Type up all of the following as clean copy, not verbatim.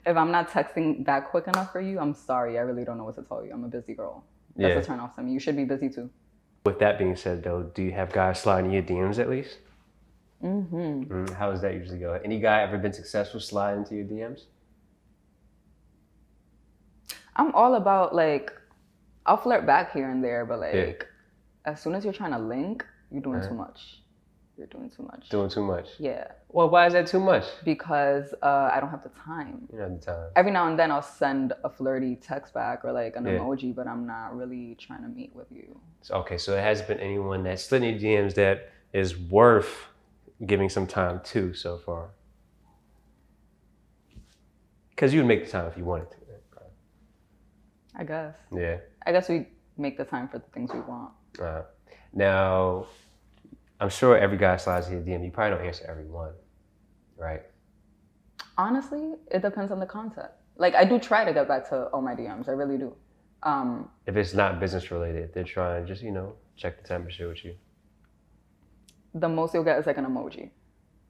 If I'm not texting back quick enough for you, I'm sorry. I really don't know what to tell you. I'm a busy girl. That's a turn off to me. You should be busy too. With that being said, though, do you have guys sliding your DMs at least? How does that usually go? Any guy ever been successful sliding into your DMs? I'm all about like, I'll flirt back here and there, but like, as soon as you're trying to link, you're doing too much. You're doing too much. Doing too much? Yeah. Well, why is that too much? Because I don't have the time. You don't have the time. Every now and then I'll send a flirty text back or like an emoji, but I'm not really trying to meet with you. Okay, so there hasn't been anyone that slid in your DMs that is worth giving some time to so far? Because you would make the time if you wanted to. I guess. Yeah. I guess we make the time for the things we want. Now, I'm sure every guy slides in your DM. You probably don't answer everyone, right? Honestly, it depends on the content. Like, I do try to get back to all my DMs. I really do. If it's not business related, they're trying to just, check the temperature with you. The most you'll get is like an emoji.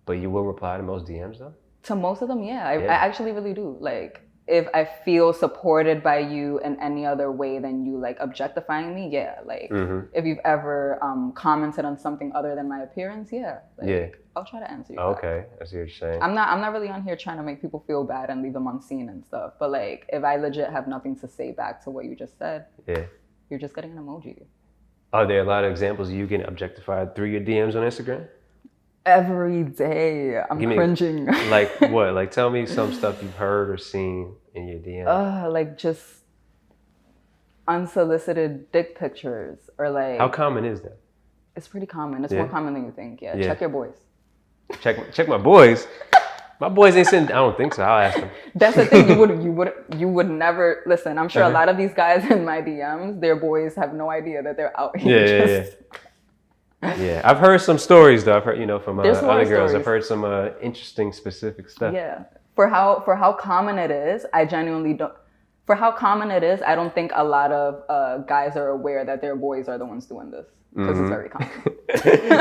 But you will reply to most DMs though? To most of them, yeah. I actually really do. Like, if I feel supported by you in any other way than you like objectifying me, yeah. Like, if you've ever commented on something other than my appearance, yeah. Like, I'll try to answer you. Okay, I see what you're saying. I'm not really on here trying to make people feel bad and leave them unseen and stuff. But like, if I legit have nothing to say back to what you just said, you're just getting an emoji. Are there a lot of examples of you getting objectified through your DMs on Instagram? Every day. I'm cringing. Like what? Like tell me some stuff you've heard or seen in your DMs. Like just unsolicited dick pictures or like. How common is that? It's pretty common. It's more common than you think. Yeah. Check your boys. Check my boys. My boys ain't sitting. I don't think so. I'll ask them. That's the thing. You would never listen. I'm sure a lot of these guys in my DMs, their boys have no idea that they're out here. Yeah, I've heard some stories though. I've heard from other girls. Stories. I've heard some interesting, specific stuff. Yeah, for how common it is, I genuinely don't. For how common it is, I don't think a lot of guys are aware that their boys are the ones doing this because it's very common.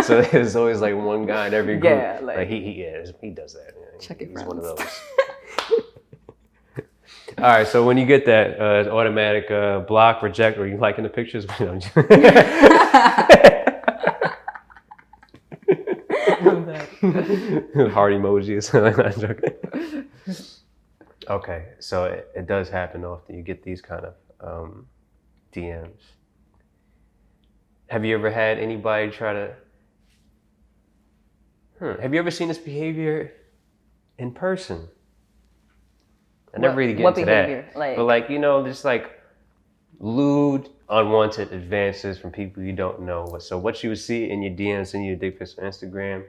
So there's always like one guy in every group. Yeah, like he does that. Check your He's friends. one of those. All right, so when you get that automatic block, reject, or you liking the pictures, heart emojis. I'm joking. Okay, so it does happen often. You get these kind of DMs. Have you ever had anybody try to? Have you ever seen this behavior in person? I never really get into behavior? that. Like, but like just like lewd, unwanted advances from people you don't know. So what you would see in your DMs and your dick pics on Instagram,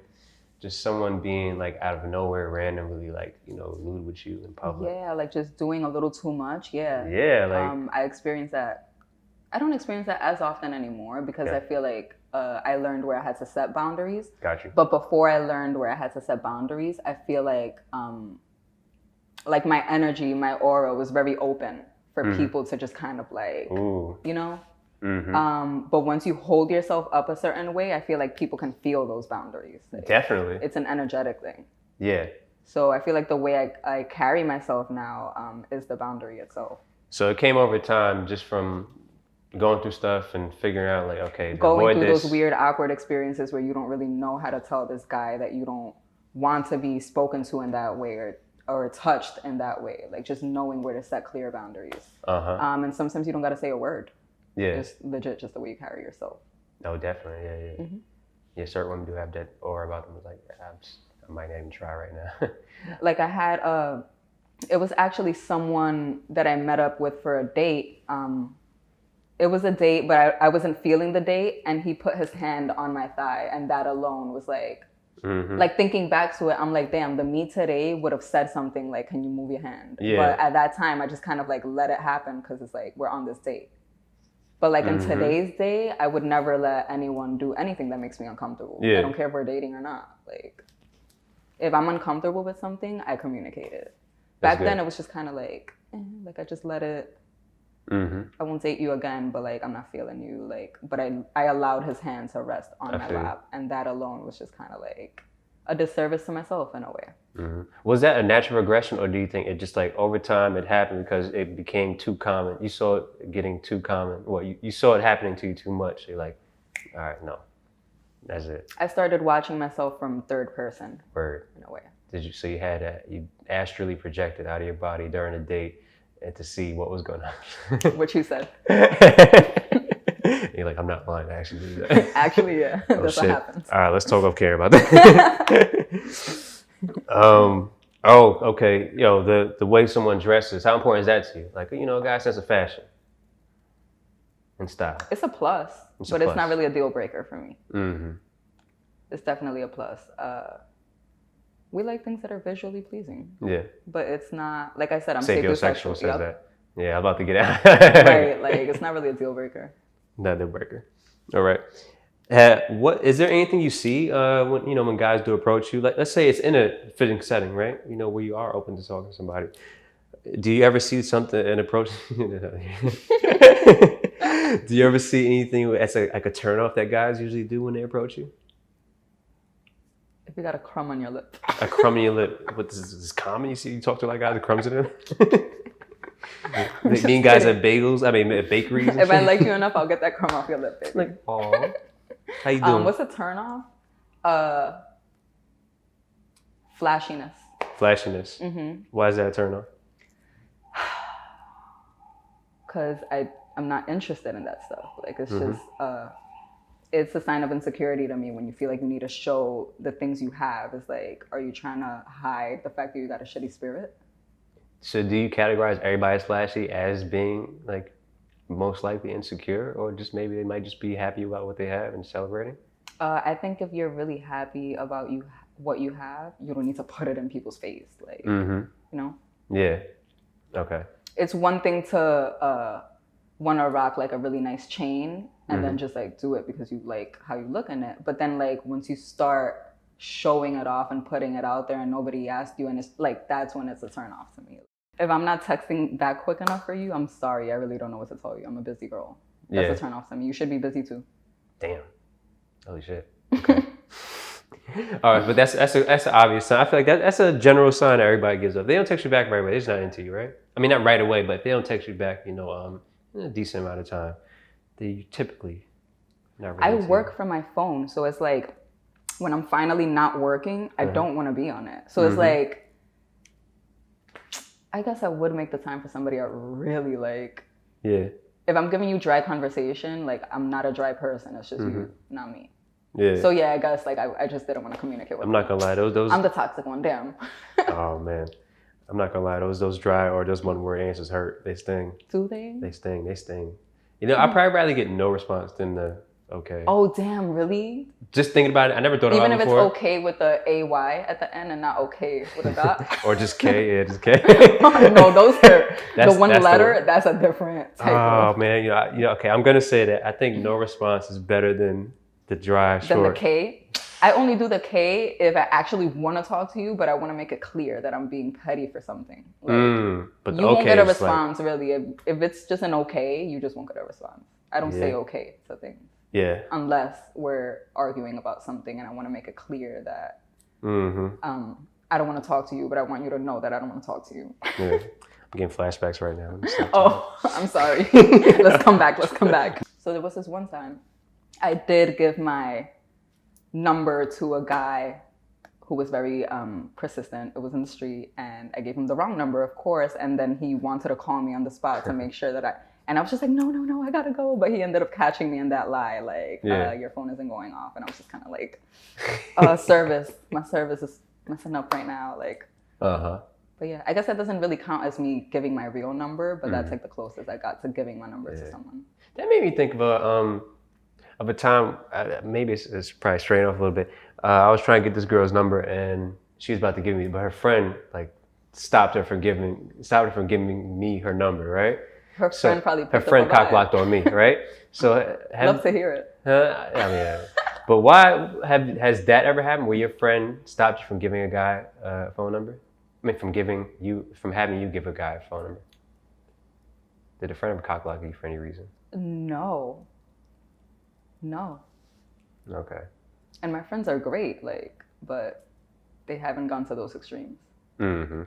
just someone being like out of nowhere, randomly like lewd with you in public. Yeah, like just doing a little too much. Yeah. Yeah, like I experienced that. I don't experience that as often anymore because I feel like I learned where I had to set boundaries. Got you. But before I learned where I had to set boundaries, I feel like my energy, my aura was very open for people to just kind of like, but once you hold yourself up a certain way, I feel like people can feel those boundaries. Like, definitely. It's an energetic thing. Yeah. So I feel like the way I carry myself now is the boundary itself. So it came over time just from going through stuff and figuring out like, okay, going through this. Those weird, awkward experiences where you don't really know how to tell this guy that you don't want to be spoken to in that way or touched in that way. Like just knowing where to set clear boundaries. And sometimes you don't got to say a word. Yeah. Just legit, just the way you carry yourself. Oh, definitely. Yeah. Yeah, certain women do have that aura about them. Like, I might not even try right now. Like I had it was actually someone that I met up with for a date. It was a date, but I wasn't feeling the date, and he put his hand on my thigh, and that alone was like, like thinking back to it, I'm like, damn, the me today would have said something like, can you move your hand? Yeah. But at that time, I just kind of like let it happen because it's like, we're on this date. But like in today's day, I would never let anyone do anything that makes me uncomfortable. Yeah. I don't care if we're dating or not. Like, if I'm uncomfortable with something, I communicate it. Back then, it was just kind of like I just let it. I won't date you again, but like I'm not feeling you. Like, but I allowed his hand to rest on my lap, and that alone was just kind of like, a disservice to myself in a way. Mm-hmm. Was that a natural regression, or do you think it just like over time it happened because it became too common? You saw it getting too common. Well, you saw it happening to you too much. You're like, all right, no, that's it. I started watching myself from third person. Word. In a way. Did you? So you had you astrally projected out of your body during a date and to see what was going on. What you said. You're like, I'm not lying. I actually did that. Actually, yeah. Oh, That's shit. what happens. All right, let's talk off camera about that. Oh, okay. Yo, the way someone dresses, how important is that to you? Like, a guy's sense of fashion and style. It's a plus, but it's not really a deal breaker for me. Mm-hmm. It's definitely a plus. We like things that are visually pleasing. Yeah. But it's not, like I said, I'm sapiosexual. Says that. Yeah, I'm about to get out. Right, like it's not really a deal breaker. Not a deal breaker. All right. What is there anything you see when guys do approach you? Like, let's say it's in a fitting setting, right? Where you are open to talking to somebody. Do you ever see something and approach? Do you ever see anything as like a turn off that guys usually do when they approach you? If you got a crumb on your lip. A crumb on your lip. What is this common? You talk to like guys with crumbs in them? Mean guys at bagels. I mean at bakeries. If I like you enough, I'll get that crumb off your lip, baby. Like, aw. How you doing? What's a turn off? Flashiness. Flashiness. Mm-hmm. Why is that a turn off? Because I'm not interested in that stuff. Like it's just it's a sign of insecurity to me when you feel like you need to show the things you have. It's like, are you trying to hide the fact that you got a shitty spirit? So do you categorize everybody as flashy as being like most likely insecure, or just maybe they might just be happy about what they have and celebrating? I think if you're really happy about what you have, you don't need to put it in people's face. Like, Yeah. Okay. It's one thing to want to rock like a really nice chain and then just like do it because you like how you look in it. But then like once you start showing it off and putting it out there and nobody asked you, and it's like, that's when it's a turn off to me. If I'm not texting back quick enough for you, I'm sorry. I really don't know what to tell you. I'm a busy girl. That's a turn off to me. You should be busy too. Damn. Holy shit. Okay. All right, but that's an obvious sign. I feel like that's a general sign that everybody gives up. They don't text you back right away. They're just not into you, right? I mean, not right away, but if they don't text you back, in a decent amount of time, they typically not really. I work from my phone, so it's like when I'm finally not working, I don't want to be on it. So it's like, I guess I would make the time for somebody I really like. Yeah. If I'm giving you dry conversation, like I'm not a dry person. It's just you, not me. Yeah. So yeah, I guess like I just didn't want to communicate with I'm not gonna lie, those I'm the toxic one, damn. Oh man. I'm not gonna lie, those dry or those one word answers hurt. They sting. Do they? They sting. I'd probably rather get no response than the okay. Oh damn, really? Just thinking about it, I never thought about it before. Even if it's okay with the AY at the end and not okay with a dot. Or just K, yeah, just K. No, those hurt. The one letter, that's a different type of. Oh man, okay, I'm gonna say that I think no response is better than the dry short. Than the K? I only do the K if I actually want to talk to you, but I want to make it clear that I'm being petty for something. Like, but you won't get a response, really. If it's just an okay, you just won't get a response. I don't say okay to things. Yeah. Unless we're arguing about something and I want to make it clear that I don't want to talk to you, but I want you to know that I don't want to talk to you. Yeah. I'm getting flashbacks right now. Oh, I'm sorry. Let's come back. So there was this one time I did give my number to a guy who was very persistent. It was in the street and I gave him the wrong number, of course. And then he wanted to call me on the spot to make sure that and I was just like, no, I gotta go. But he ended up catching me in that lie, like, your phone isn't going off. And I was just kind of like, my service is messing up right now. Like, But yeah, I guess that doesn't really count as me giving my real number, but that's like the closest I got to giving my number to someone. That made me think of a time, maybe it's probably straying off a little bit. I was trying to get this girl's number and she was about to give me, but her friend like stopped her from giving me her number, right? Her friend probably her friend cock blocked on me, right? So love to hear it. But why has that ever happened where your friend stopped you from giving a guy a phone number? I mean, from having you give a guy a phone number. Did a friend ever cock block you for any reason? No. Okay. And my friends are great, like, but they haven't gone to those extremes. Mm-hmm.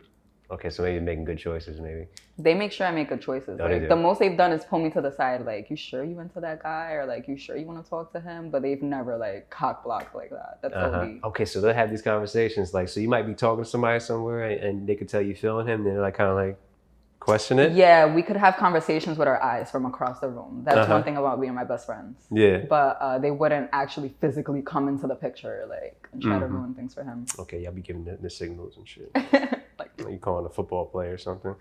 Okay, so maybe making good choices, maybe. They make sure I make good choices. Oh, they Like do. the most they've done is pull me to the side, like, you sure you into that guy? Or like, you sure you want to talk to him? But they've never like cock blocked like that. That's OD. Okay, so they'll have these conversations. Like, so you might be talking to somebody somewhere and they could tell you feeling him. They're like, kind of like, question it? Yeah, we could have conversations with our eyes from across the room. That's one thing about being my best friends. Yeah. But they wouldn't actually physically come into the picture, like, and try to ruin things for him. Okay, y'all be giving the signals and shit. Like, You calling a football player or something.